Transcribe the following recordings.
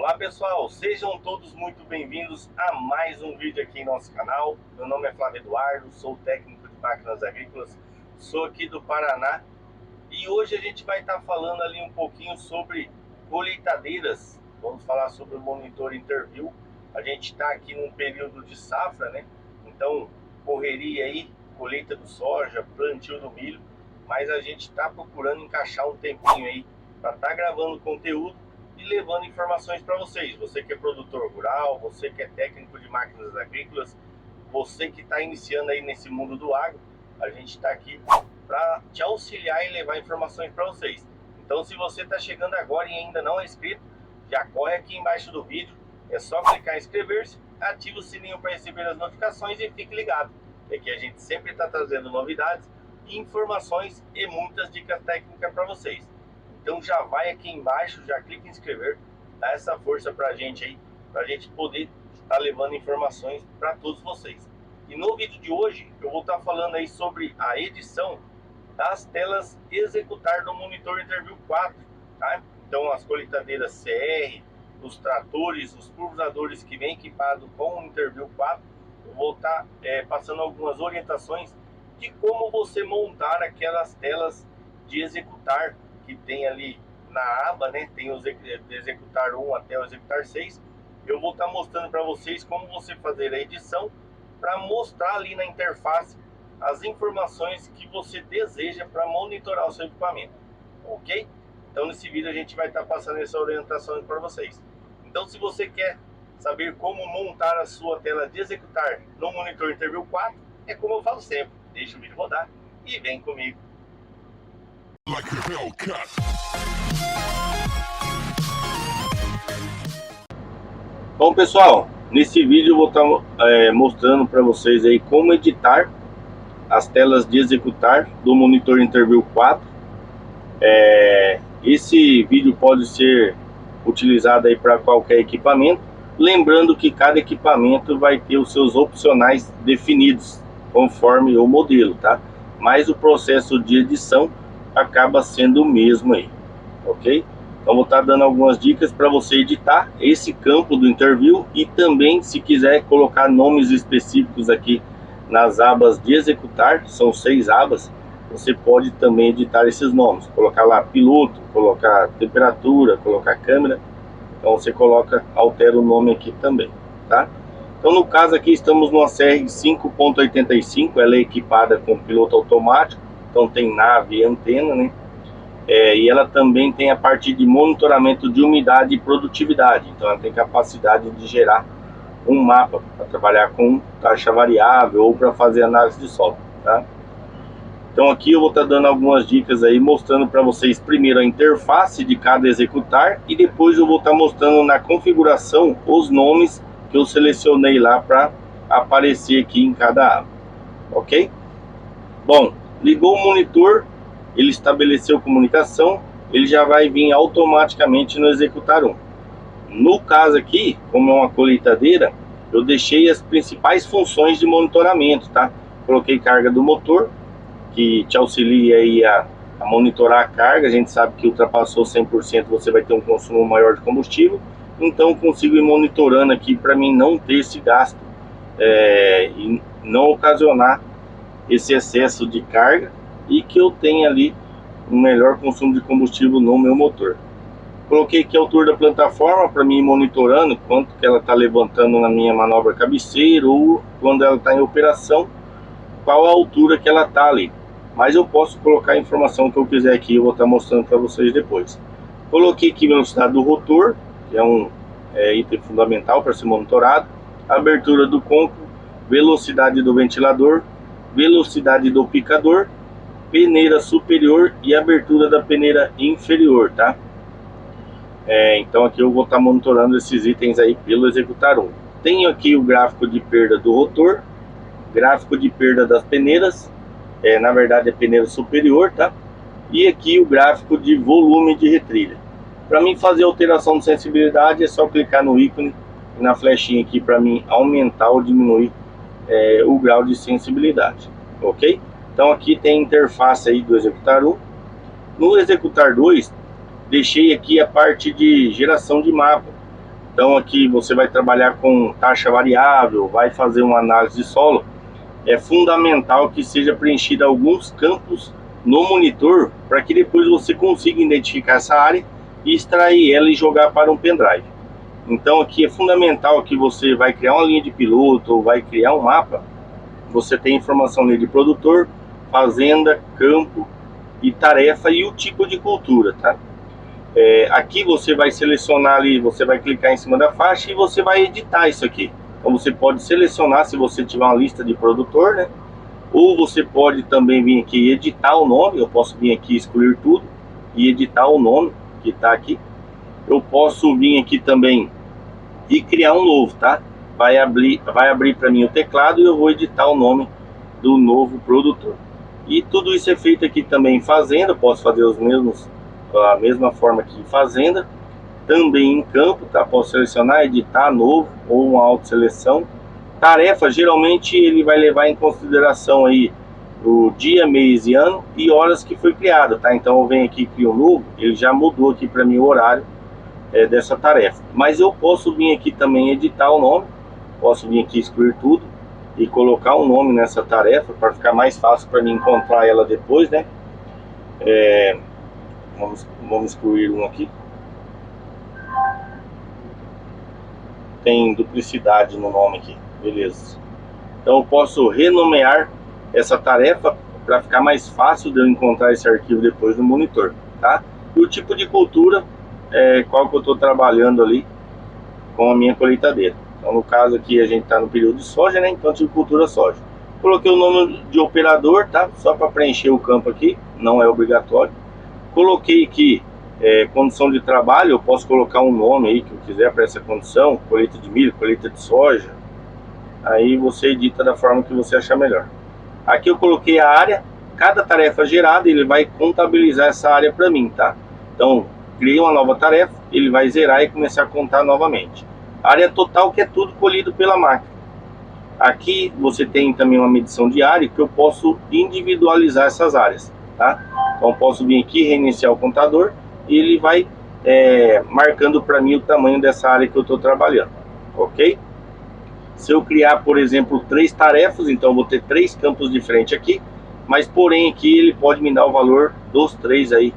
Olá pessoal, sejam todos muito bem-vindos a mais um vídeo aqui em nosso canal. Meu nome é Flávio Eduardo, sou técnico de máquinas agrícolas, sou aqui do Paraná e hoje a gente vai estar falando ali um pouquinho sobre colheitadeiras. Vamos falar sobre o monitor Interview. A gente está aqui num período de safra, né? Então correria aí, colheita do soja, plantio do milho, mas a gente está procurando encaixar um tempinho aí para estar gravando conteúdo e levando informações para vocês. Você que é produtor rural, você que é técnico de máquinas agrícolas, você que está iniciando aí nesse mundo do agro, a gente está aqui para te auxiliar e levar informações para vocês. Então, se você está chegando agora e ainda não é inscrito, já corre aqui embaixo do vídeo, é só clicar em inscrever-se, ativa o sininho para receber as notificações e fique ligado. É que a gente sempre está trazendo novidades, informações e muitas dicas técnicas para vocês. Então já vai aqui embaixo, já clica em inscrever, dá essa força pra gente aí, pra gente poder estar levando informações para todos vocês. E no vídeo de hoje eu vou estar falando aí sobre a edição das telas executar do monitor Interview 4, tá? Então as colheitadeiras CR, os tratores, os pulverizadores que vem equipado com o Interview 4, eu vou estar passando algumas orientações de como você montar aquelas telas de executar que tem ali na aba, né? Tem o executar 1 até o executar 6. Eu vou estar mostrando para vocês como você fazer a edição para mostrar ali na interface as informações que você deseja para monitorar o seu equipamento, ok? Então nesse vídeo a gente vai estar passando essa orientação para vocês. Então se você quer saber como montar a sua tela de executar no monitor Interview 4, é como eu falo sempre, deixa o vídeo rodar e vem comigo. Bom pessoal, nesse vídeo eu vou estar mostrando para vocês aí como editar as telas de executar do monitor Interview 4. Esse vídeo pode ser utilizado aí para qualquer equipamento, lembrando que cada equipamento vai ter os seus opcionais definidos conforme o modelo, tá? Mas o processo de edição acaba sendo o mesmo aí, ok? Então vou estar dando algumas dicas para você editar esse campo do Interview e também, se quiser colocar nomes específicos aqui nas abas de executar, são 6 abas, você pode também editar esses nomes, colocar lá piloto, colocar temperatura, colocar câmera, então você coloca, altera o nome aqui também, tá? Então no caso aqui estamos numa CR 5.85, ela é equipada com piloto automático, então tem nave e antena, né? E ela também tem a parte de monitoramento de umidade e produtividade. Então ela tem capacidade de gerar um mapa para trabalhar com taxa variável ou para fazer análise de solo, tá? Então aqui eu vou estar dando algumas dicas aí, mostrando para vocês primeiro a interface de cada executar e depois eu vou estar mostrando na configuração os nomes que eu selecionei lá para aparecer aqui em cada aba, ok? Bom, ligou o monitor, ele estabeleceu comunicação, ele já vai vir automaticamente no executar 1. No caso aqui, como é uma colheitadeira, eu deixei as principais funções de monitoramento, tá? Coloquei carga do motor, que te auxilia aí a monitorar a carga. A gente sabe que ultrapassou 100% você vai ter um consumo maior de combustível, então consigo ir monitorando aqui para mim não ter esse gasto e não ocasionar esse excesso de carga e que eu tenha ali um melhor consumo de combustível no meu motor. Coloquei aqui a altura da plataforma para mim ir monitorando quanto que ela está levantando na minha manobra cabeceira ou quando ela está em operação, qual a altura que ela está ali. Mas eu posso colocar a informação que eu quiser aqui, eu vou estar mostrando para vocês depois. Coloquei aqui a velocidade do rotor, que é um item fundamental para ser monitorado, a abertura do côncavo, velocidade do ventilador, velocidade do picador, peneira superior e abertura da peneira inferior, tá? Então aqui eu vou estar monitorando esses itens aí pelo executar 1. Tenho aqui o gráfico de perda do rotor, gráfico de perda das peneiras, na verdade é peneira superior, tá? E aqui o gráfico de volume de retrilha. Para mim fazer alteração de sensibilidade é só clicar no ícone e na flechinha aqui para mim aumentar ou diminuir o grau de sensibilidade, ok? Então aqui tem a interface aí do executar 1. No executar 2 deixei aqui a parte de geração de mapa. Então aqui você vai trabalhar com taxa variável, vai fazer uma análise de solo, é fundamental que seja preenchido alguns campos no monitor para que depois você consiga identificar essa área e extrair ela e jogar para um pendrive. Então aqui é fundamental que você vai criar uma linha de piloto ou vai criar um mapa, você tem informação ali de produtor, fazenda, campo e tarefa e o tipo de cultura, tá? Aqui você vai selecionar ali, você vai clicar em cima da faixa e você vai editar isso aqui. Então você pode selecionar se você tiver uma lista de produtor, né? Ou você pode também vir aqui e editar o nome. Eu posso vir aqui excluir tudo e editar o nome que está aqui. Eu posso vir aqui também e criar um novo, tá? Vai abrir para mim o teclado e eu vou editar o nome do novo produtor. E tudo isso é feito aqui também em fazenda. Eu posso fazer a mesma forma que em fazenda, também em campo, tá? Posso selecionar, editar novo ou uma autoseleção. Tarefa, geralmente ele vai levar em consideração aí o dia, mês e ano e horas que foi criado, tá? Então eu venho aqui e crio um novo, ele já mudou aqui para mim o horário dessa tarefa. Mas eu posso vir aqui também editar o nome, posso vir aqui excluir tudo e colocar um nome nessa tarefa para ficar mais fácil para mim encontrar ela depois, né? Vamos excluir um aqui. Tem duplicidade no nome aqui, beleza. Então eu posso renomear essa tarefa para ficar mais fácil de eu encontrar esse arquivo depois no monitor, tá? E o tipo de cultura, qual que eu estou trabalhando ali com a minha colheitadeira. Então no caso aqui a gente está no período de soja, né? Então tipo cultura soja. Coloquei o nome de operador, tá? Só para preencher o campo aqui, não é obrigatório. Coloquei aqui condição de trabalho, eu posso colocar um nome aí que eu quiser para essa condição, colheita de milho, colheita de soja. Aí você edita da forma que você achar melhor. Aqui eu coloquei a área, cada tarefa gerada ele vai contabilizar essa área para mim, tá? Então, criei uma nova tarefa, ele vai zerar e começar a contar novamente. A área total que é tudo colhido pela máquina. Aqui você tem também uma medição de área que eu posso individualizar essas áreas, tá? Então eu posso vir aqui, reiniciar o contador e ele vai marcando para mim o tamanho dessa área que eu estou trabalhando, ok? Se eu criar, por exemplo, 3 tarefas, então eu vou ter 3 campos diferentes aqui, mas porém aqui ele pode me dar o valor dos 3 aí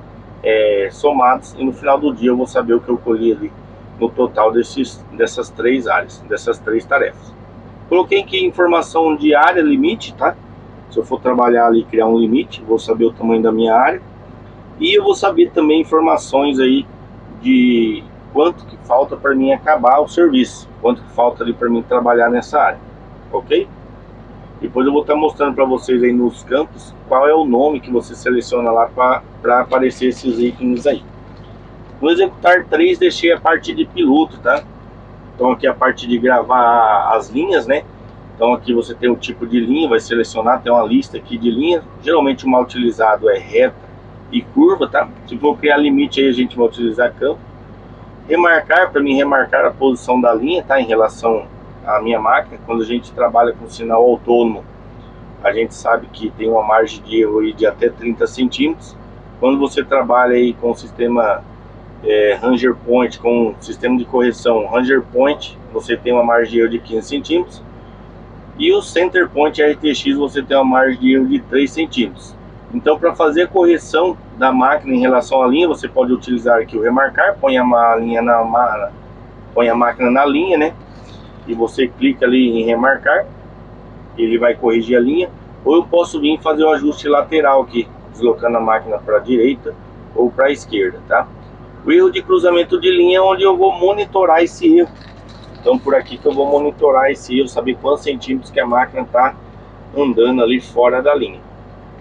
somados e no final do dia eu vou saber o que eu colhi ali no total dessas 3 áreas, dessas 3 tarefas. Coloquei aqui informação de área limite, tá? Se eu for trabalhar ali, criar um limite, vou saber o tamanho da minha área. E eu vou saber também informações aí de quanto que falta para mim acabar o serviço, quanto que falta ali para mim trabalhar nessa área, ok? Depois eu vou estar mostrando para vocês aí nos campos qual é o nome que você seleciona lá para aparecer esses ícones aí. No executar 3 deixei a parte de piloto, tá? Então aqui a parte de gravar as linhas, né? Então aqui você tem o tipo de linha, vai selecionar, tem uma lista aqui de linhas. Geralmente o mal utilizado é reta e curva, tá? Se for criar limite aí a gente vai utilizar campo. Remarcar, para mim remarcar a posição da linha, tá? Em relação à minha máquina. Quando a gente trabalha com sinal autônomo, a gente sabe que tem uma margem de erro aí de até 30 centímetros. Quando você trabalha aí com o sistema Ranger Point, com sistema de correção Ranger Point, você tem uma margem de erro de 15 centímetros. E o Center Point RTX você tem uma margem de erro de 3 centímetros. Então para fazer a correção da máquina em relação à linha, você pode utilizar aqui o remarcar, põe a máquina na linha, né? E você clica ali em remarcar, ele vai corrigir a linha. Ou eu posso vir fazer o ajuste lateral aqui, deslocando a máquina para a direita ou para a esquerda, tá? O erro de cruzamento de linha é onde eu vou monitorar esse erro. Então por aqui que eu vou monitorar esse erro, saber quantos centímetros que a máquina está andando ali fora da linha.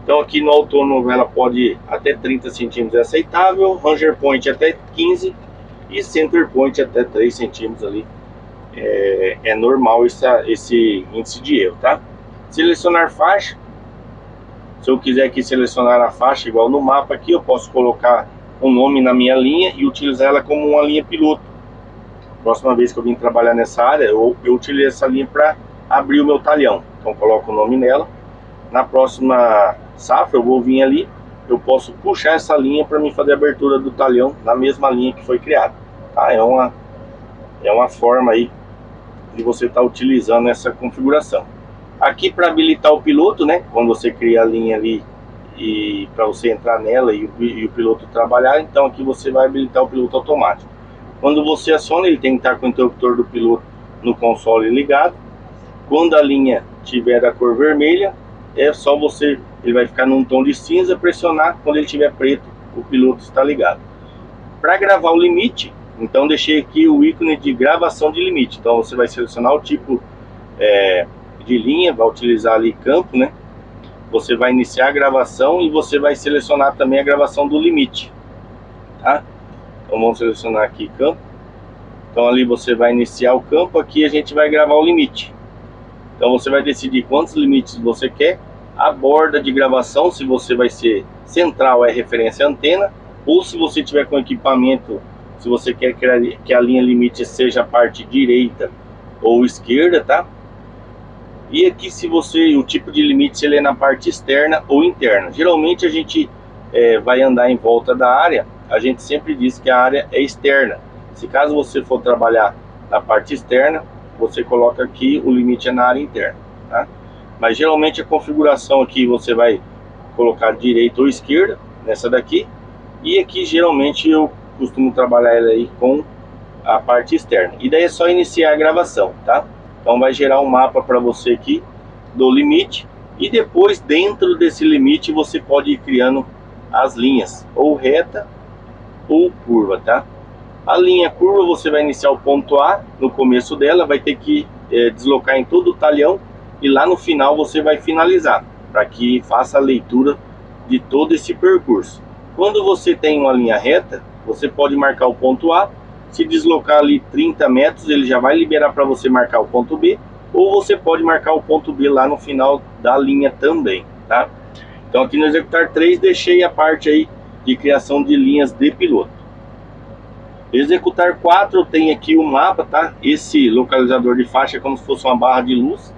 Então aqui no autônomo ela pode até 30 centímetros é aceitável, Ranger Point até 15 e Center Point até 3 centímetros ali. É normal esse índice de erro, tá? Selecionar faixa. Se eu quiser aqui selecionar a faixa igual no mapa aqui, eu posso colocar um nome na minha linha e utilizar ela como uma linha piloto. Próxima vez que eu vim trabalhar nessa área, eu utilizo essa linha para abrir o meu talhão. Então coloco o nome nela. Na próxima safra eu vou vir ali, eu posso puxar essa linha para mim fazer a abertura do talhão na mesma linha que foi criada, tá? É uma É uma forma aí de você estar utilizando essa configuração. Aqui para habilitar o piloto, né? Quando você cria a linha ali e para você entrar nela e o piloto trabalhar, então aqui você vai habilitar o piloto automático. Quando você aciona, ele tem que estar com o interruptor do piloto no console ligado. Quando a linha tiver a cor vermelha, é só você, ele vai ficar num tom de cinza, pressionar. Quando ele tiver preto, o piloto está ligado. Para gravar o limite, então deixei aqui o ícone de gravação de limite. Então você vai selecionar o tipo de linha, vai utilizar ali campo, né? Você vai iniciar a gravação e você vai selecionar também a gravação do limite, tá? Então vamos selecionar aqui campo. Então ali você vai iniciar o campo, aqui a gente vai gravar o limite. Então você vai decidir quantos limites você quer. A borda de gravação, se você vai ser central, é referência à antena, ou se você tiver com equipamento, se você quer que a linha limite seja a parte direita ou esquerda, tá? E aqui se você, o tipo de limite, se ele é na parte externa ou interna. Geralmente a gente vai andar em volta da área, a gente sempre diz que a área é externa. Se caso você for trabalhar na parte externa, você coloca aqui o limite é na área interna, tá? Mas geralmente a configuração aqui você vai colocar direita ou esquerda, nessa daqui. E aqui geralmente eu costumo trabalhar ela aí com a parte externa. E daí é só iniciar a gravação, tá? Então vai gerar um mapa para você aqui do limite. E depois dentro desse limite você pode ir criando as linhas, ou reta ou curva, tá? A linha curva você vai iniciar o ponto A no começo dela, vai ter que deslocar em todo o talhão e lá no final você vai finalizar, para que faça a leitura de todo esse percurso. Quando você tem uma linha reta, você pode marcar o ponto A, se deslocar ali 30 metros, ele já vai liberar para você marcar o ponto B, ou você pode marcar o ponto B lá no final da linha também, tá? Então aqui no Executar 3 deixei a parte aí de criação de linhas de piloto. Executar 4 tem aqui o mapa, tá? Esse localizador de faixa é como se fosse uma barra de luz.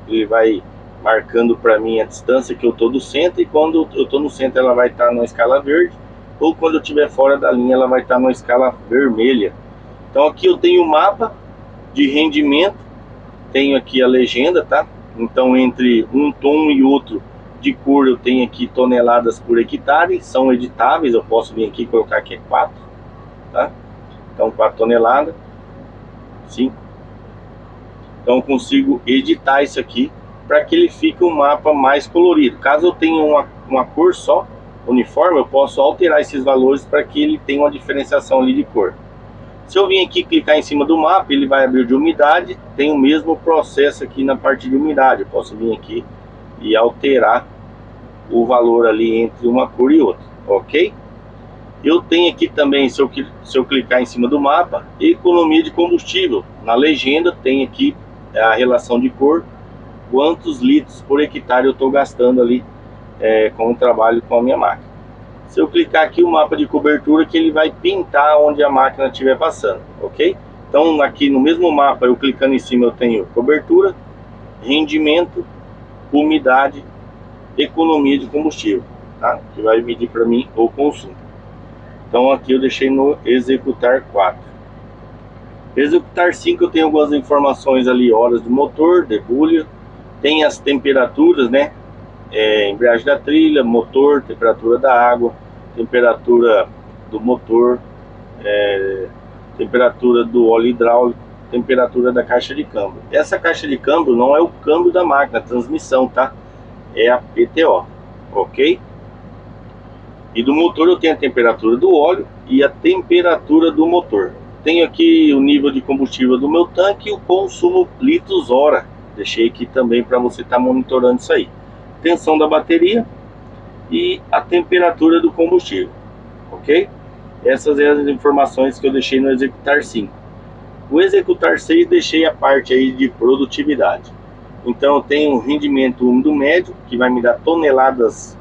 Ele vai marcando para mim a distância que eu estou do centro, e quando eu estou no centro ela vai estar na escala verde, ou quando eu estiver fora da linha ela vai estar na escala vermelha. Então aqui eu tenho o mapa de rendimento, tenho aqui a legenda, tá? Então entre um tom e outro de cor eu tenho aqui toneladas por hectare, são editáveis, eu posso vir aqui e colocar aqui 4, tá? Então 4 toneladas, 5. Então eu consigo editar isso aqui para que ele fique um mapa mais colorido. Caso eu tenha uma cor só, uniforme, eu posso alterar esses valores para que ele tenha uma diferenciação ali de cor. Se eu vir aqui clicar em cima do mapa, ele vai abrir de umidade, tem o mesmo processo aqui na parte de umidade. Eu posso vir aqui e alterar o valor ali entre uma cor e outra, ok? Eu tenho aqui também, se eu clicar em cima do mapa, economia de combustível. Na legenda tem aqui a relação de cor, quantos litros por hectare eu estou gastando ali com o trabalho com a minha máquina. Se eu clicar aqui o mapa de cobertura, que ele vai pintar onde a máquina estiver passando, ok? Então aqui no mesmo mapa, eu clicando em cima, eu tenho cobertura, rendimento, umidade, economia de combustível, tá? Que vai medir para mim o consumo. Então aqui eu deixei no executar 4. Executar 5 eu tenho algumas informações ali, horas do motor, debulha, tem as temperaturas, né? Embreagem da trilha, motor, temperatura da água, temperatura do motor, temperatura do óleo hidráulico, temperatura da caixa de câmbio. Essa caixa de câmbio não é o câmbio da máquina, a transmissão, tá? É a PTO, ok? E do motor eu tenho a temperatura do óleo e a temperatura do motor. Tenho aqui o nível de combustível do meu tanque e o consumo litros hora. Deixei aqui também para você estar monitorando isso aí. Tensão da bateria e a temperatura do combustível, ok? Essas são as informações que eu deixei no Executar 5. O Executar 6 deixei a parte aí de produtividade. Então eu tenho um rendimento úmido médio, que vai me dar toneladas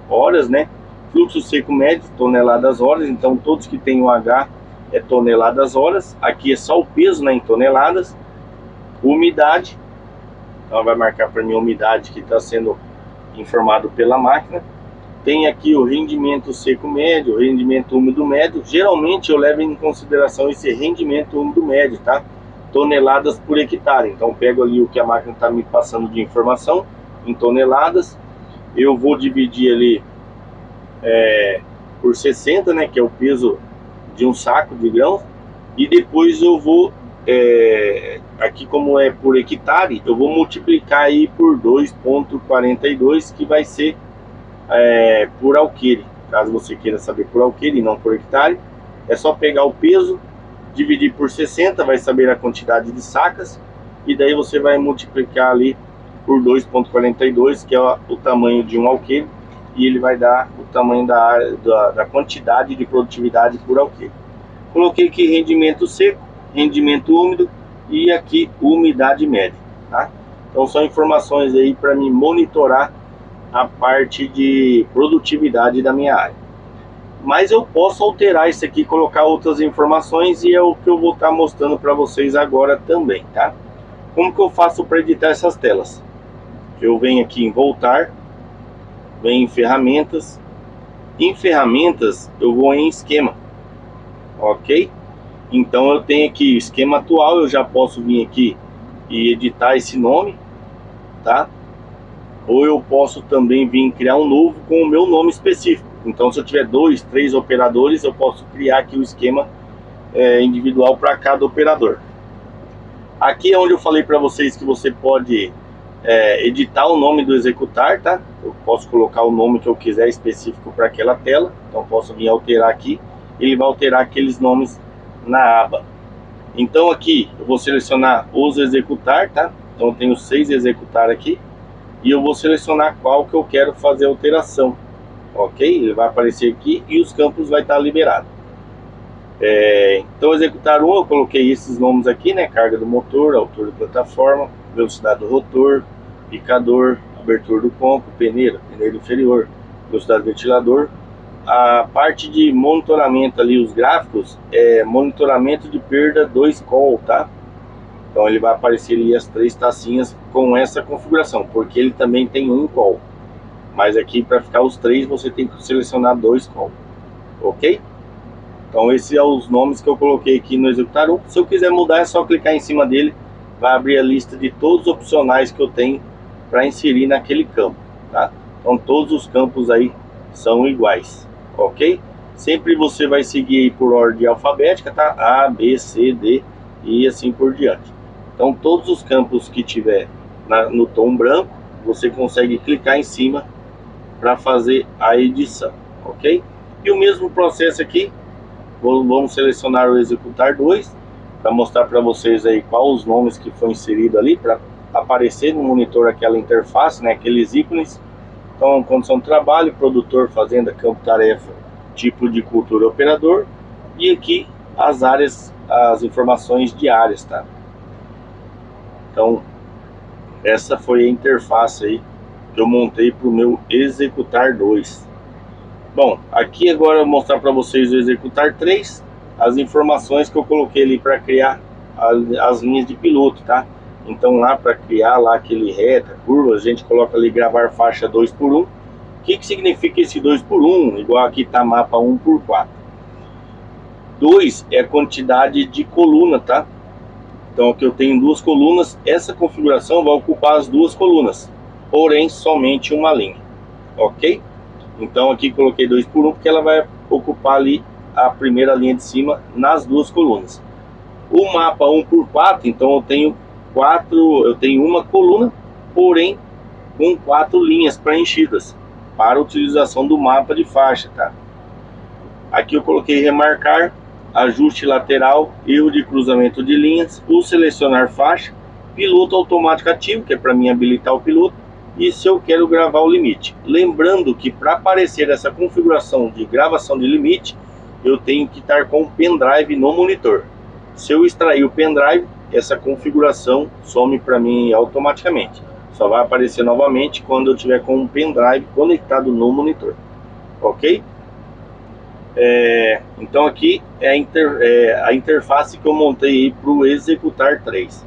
horas, né? Fluxo seco médio, toneladas horas. Então todos que tem o H é toneladas horas. Aqui é só o peso, né, em toneladas. Umidade, então vai marcar para mim a umidade que está sendo informado pela máquina. tem aqui o rendimento seco médio, o rendimento úmido médio. Geralmente eu levo em consideração esse rendimento úmido médio, tá? Toneladas por hectare. Então pego ali o que a máquina está me passando de informação em toneladas. Eu vou dividir ali por 60, né, que é o peso de um saco de grãos. E depois eu vou, aqui como é por hectare, eu vou multiplicar aí por 2,42, que vai ser por alqueire. Caso você queira saber por alqueire e não por hectare, é só pegar o peso, dividir por 60, vai saber a quantidade de sacas, e daí você vai multiplicar ali por 2,42, que é o tamanho de um alqueire, e ele vai dar o tamanho da quantidade de produtividade por alqueire. Coloquei aqui rendimento seco, rendimento úmido e aqui umidade média, tá? Então são informações aí para me monitorar a parte de produtividade da minha área. Mas eu posso alterar isso aqui, colocar outras informações, e é o que eu vou estar mostrando para vocês agora também, tá? Como que eu faço para editar essas telas? Eu venho aqui em voltar, venho em ferramentas. Em ferramentas eu vou em esquema, ok? Então eu tenho aqui esquema atual, eu já posso vir aqui e editar esse nome, tá? Ou eu posso também vir criar um novo com o meu nome específico. Então se eu tiver 2, 3 operadores, eu posso criar aqui o esquema individual para cada operador. Aqui é onde eu falei para vocês que você pode editar o nome do executar, tá? Eu posso colocar o nome que eu quiser específico para aquela tela. Então posso vir alterar aqui, ele vai alterar aqueles nomes na aba. Então aqui eu vou selecionar os executar, tá? Então eu tenho 6 executar aqui, e eu vou selecionar qual que eu quero fazer alteração, ok? Ele vai aparecer aqui e os campos vai estar liberado. Então executar 1, eu coloquei esses nomes aqui, né? Carga do motor, altura da plataforma, velocidade do rotor, picador, abertura do ponco, peneira inferior, velocidade do ventilador. A parte de monitoramento ali, os gráficos, monitoramento de perda 2 call, tá? Então ele vai aparecer ali as 3 tacinhas com essa configuração, porque ele também tem um call. Mas aqui para ficar os 3 você tem que selecionar 2 call, ok? Então esses são os nomes que eu coloquei aqui no executar 1. Se eu quiser mudar é só clicar em cima dele, vai abrir a lista de todos os opcionais que eu tenho para inserir naquele campo, tá? Então todos os campos aí são iguais, ok? Sempre você vai seguir aí por ordem alfabética, tá? A, B, C, D e assim por diante. Então todos os campos que tiver no tom branco, você consegue clicar em cima para fazer a edição, ok? E o mesmo processo aqui, vamos selecionar o executar 2, para mostrar para vocês aí quais os nomes que foi inserido ali, para aparecer no monitor aquela interface, né, aqueles ícones. Então, condição de trabalho, produtor, fazenda, campo, tarefa, tipo de cultura, operador, e aqui as áreas, as informações de áreas, tá? Então, essa foi a interface aí que eu montei para o meu executar 2. Bom, aqui agora eu vou mostrar para vocês o executar 3, as informações que eu coloquei ali para criar as linhas de piloto, tá? Então lá para criar lá aquele reta, curva, a gente coloca ali gravar faixa 2x1. O que significa esse 2x1? Igual aqui tá mapa 1x4. 2 é a quantidade de coluna, tá? Então aqui eu tenho 2 colunas, essa configuração vai ocupar as 2 colunas, porém somente uma linha, ok? Então aqui coloquei 2x1 porque ela vai ocupar ali a primeira linha de cima nas 2 colunas. O mapa 1x4, então eu tenho uma coluna, porém com 4 linhas preenchidas para utilização do mapa de faixa, tá? Aqui eu coloquei remarcar, ajuste lateral, erro de cruzamento de linhas, o selecionar faixa, piloto automático ativo, que é para mim habilitar o piloto, e se eu quero gravar o limite. Lembrando que para aparecer essa configuração de gravação de limite, eu tenho que estar com o pendrive no monitor. Se eu extrair o pendrive, essa configuração some para mim automaticamente. Só vai aparecer novamente quando eu tiver com o pendrive conectado no monitor, ok? Então aqui é a interface que eu montei para o executar 3.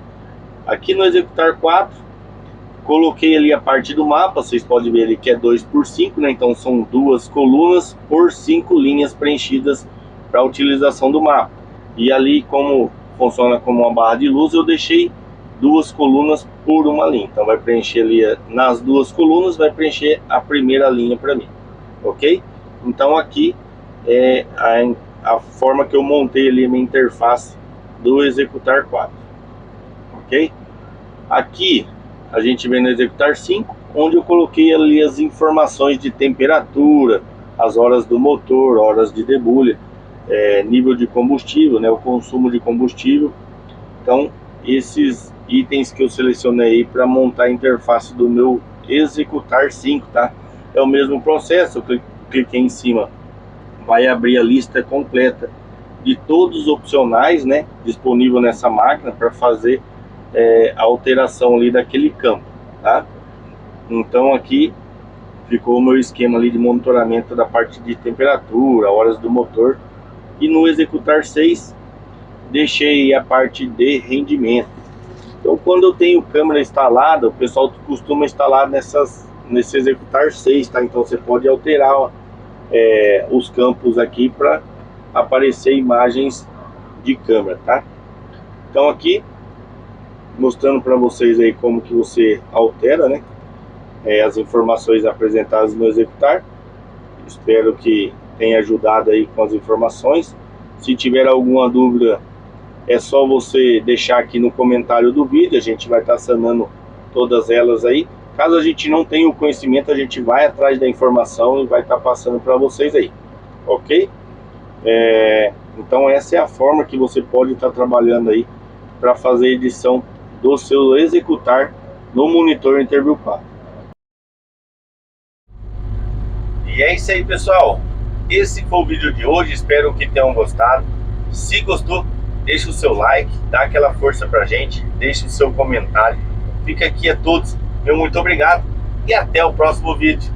Aqui no executar 4, Coloquei ali a parte do mapa, vocês podem ver ali que é 2x5, né? Então são 2 colunas por 5 linhas preenchidas para a utilização do mapa. E ali, como funciona como uma barra de luz, eu deixei 2 colunas por uma linha. Então vai preencher ali nas 2 colunas, vai preencher a primeira linha para mim, ok? Então aqui é a forma que eu montei ali a minha interface do Executar 4, ok? Aqui a gente vem no Executar 5, onde eu coloquei ali as informações de temperatura, as horas do motor, horas de debulha, nível de combustível, né, o consumo de combustível. Então esses itens que eu selecionei para montar a interface do meu Executar 5, tá? É o mesmo processo, eu cliquei em cima, vai abrir a lista completa de todos os opcionais, né, disponível nessa máquina para fazer a alteração ali daquele campo, tá? Então aqui ficou o meu esquema ali de monitoramento da parte de temperatura, horas do motor. E no Executar 6 deixei a parte de rendimento. Então quando eu tenho câmera instalada, o pessoal costuma instalar nesse Executar 6, tá? Então você pode alterar os campos aqui para aparecer imagens de câmera, tá? Então aqui mostrando para vocês aí como que você altera, né, as informações apresentadas no Executar. Espero que tenha ajudado aí com as informações. Se tiver alguma dúvida, é só você deixar aqui no comentário do vídeo, a gente vai estar sanando todas elas aí. Caso a gente não tenha o conhecimento, a gente vai atrás da informação e vai estar passando para vocês aí, ok? Então essa é a forma que você pode estar trabalhando aí para fazer edição do seu Executar no monitor Interview 4. E é isso aí, pessoal. Esse foi o vídeo de hoje, espero que tenham gostado. Se gostou, deixa o seu like, dá aquela força pra gente, deixa o seu comentário. Fica aqui a todos, meu muito obrigado e até o próximo vídeo.